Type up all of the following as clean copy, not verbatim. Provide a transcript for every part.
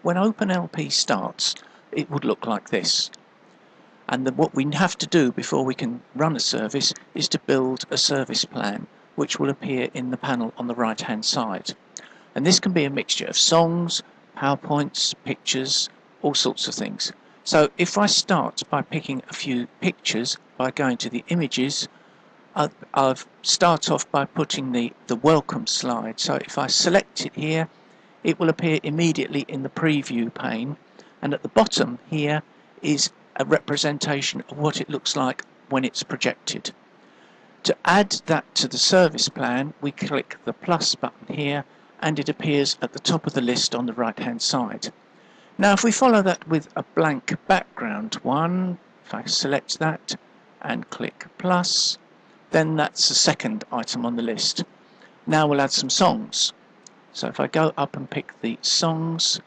when OpenLP starts, it would look like this. And what we have to do before we can run a service is to build a service plan, which will appear in the panel on the right hand side. And this can be a mixture of songs, PowerPoints, pictures, all sorts of things. So if I start by picking a few pictures by going to the images, I'll start off by putting the welcome slide. So if I select it here, it will appear immediately in the preview pane, and at the bottom here is a representation of what it looks like when it's projected. To add that to the service plan, we click the plus button here, and it appears at the top of the list on the right hand side. Now if we follow that with a blank background one, if I select that and click plus, then that's the second item on the list. Now we'll add some songs. So if I go up and pick the songs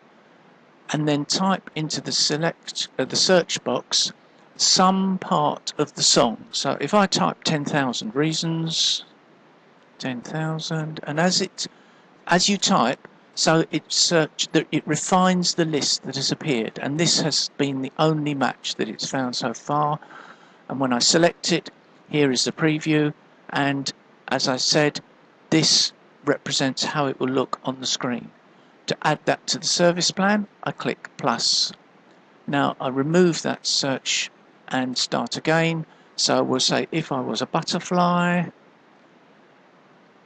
and then type into the search box some part of the song. So if I type 10,000 reasons, 10,000, and as you type, so it refines the list that has appeared, and this has been the only match that it's found so far. And when I select it, here is the preview, and as I said, this represents how it will look on the screen. To add that to the service plan, I click plus. Now I remove that search and start again. So we'll say if I was a butterfly,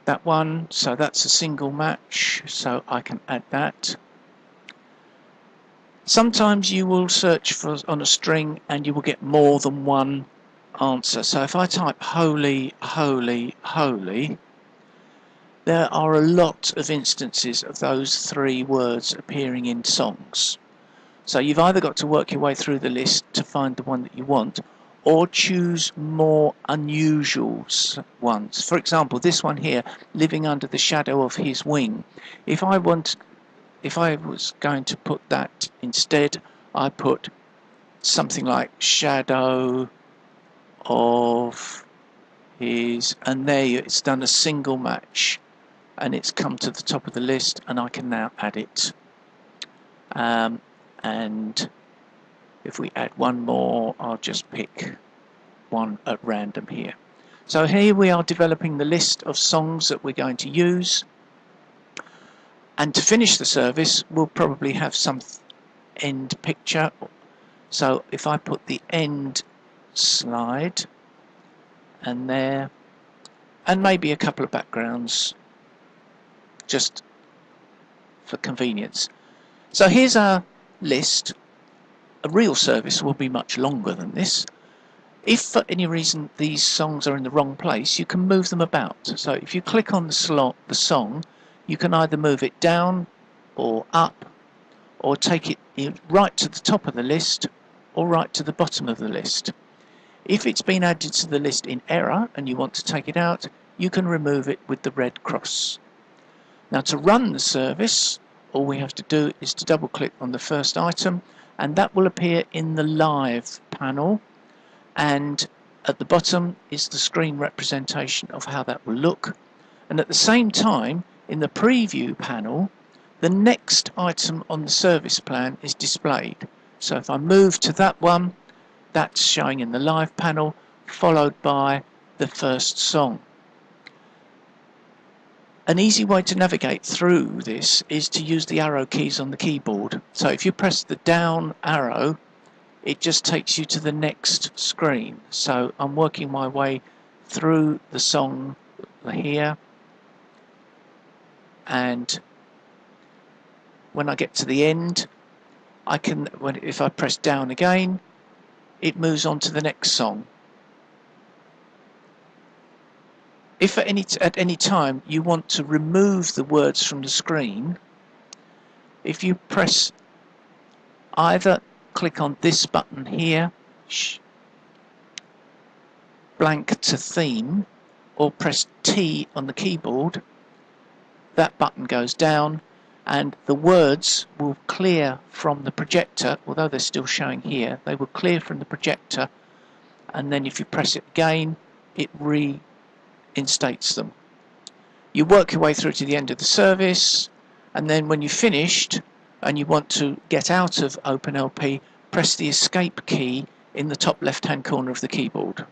that one, so that's a single match, so I can add that. Sometimes you will search on a string and you will get more than one answer. So if I type holy, holy, holy, there are a lot of instances of those three words appearing in songs. So you've either got to work your way through the list to find the one that you want, or choose more unusual ones. For example, this one here, living under the shadow of his wing. If I was going to put that instead, I put something like shadow of his, and there it's done a single match, and it's come to the top of the list, and I can now add it. And if we add one more, I'll just pick one at random here. So here we are developing the list of songs that we're going to use. And to finish the service, we'll probably have some end picture. So if I put the end slide and there, and maybe a couple of backgrounds just for convenience. So here's our list. A real service will be much longer than this. If for any reason these songs are in the wrong place, you can move them about. So if you click on the song, you can either move it down or up, or take it right to the top of the list or right to the bottom of the list. If it's been added to the list in error and you want to take it out, you can remove it with the red cross. Now to run the service, all we have to do is to double click on the first item, and that will appear in the live panel, and at the bottom is the screen representation of how that will look. And at the same time, in the preview panel, the next item on the service plan is displayed. So if I move to that one, that's showing in the live panel, followed by the first song. An easy way to navigate through this is to use the arrow keys on the keyboard. So if you press the down arrow, it just takes you to the next screen. So I'm working my way through the song here, and when I get to the end, if I press down again, it moves on to the next song. If at any time you want to remove the words from the screen, if you press either click on this button here, blank to theme, or press T on the keyboard, that button goes down and the words will clear from the projector. Although they're still showing here, they will clear from the projector, and then if you press it again, it reinstates them. You work your way through to the end of the service, and then when you've finished, and you want to get out of OpenLP, press the escape key in the top left hand corner of the keyboard.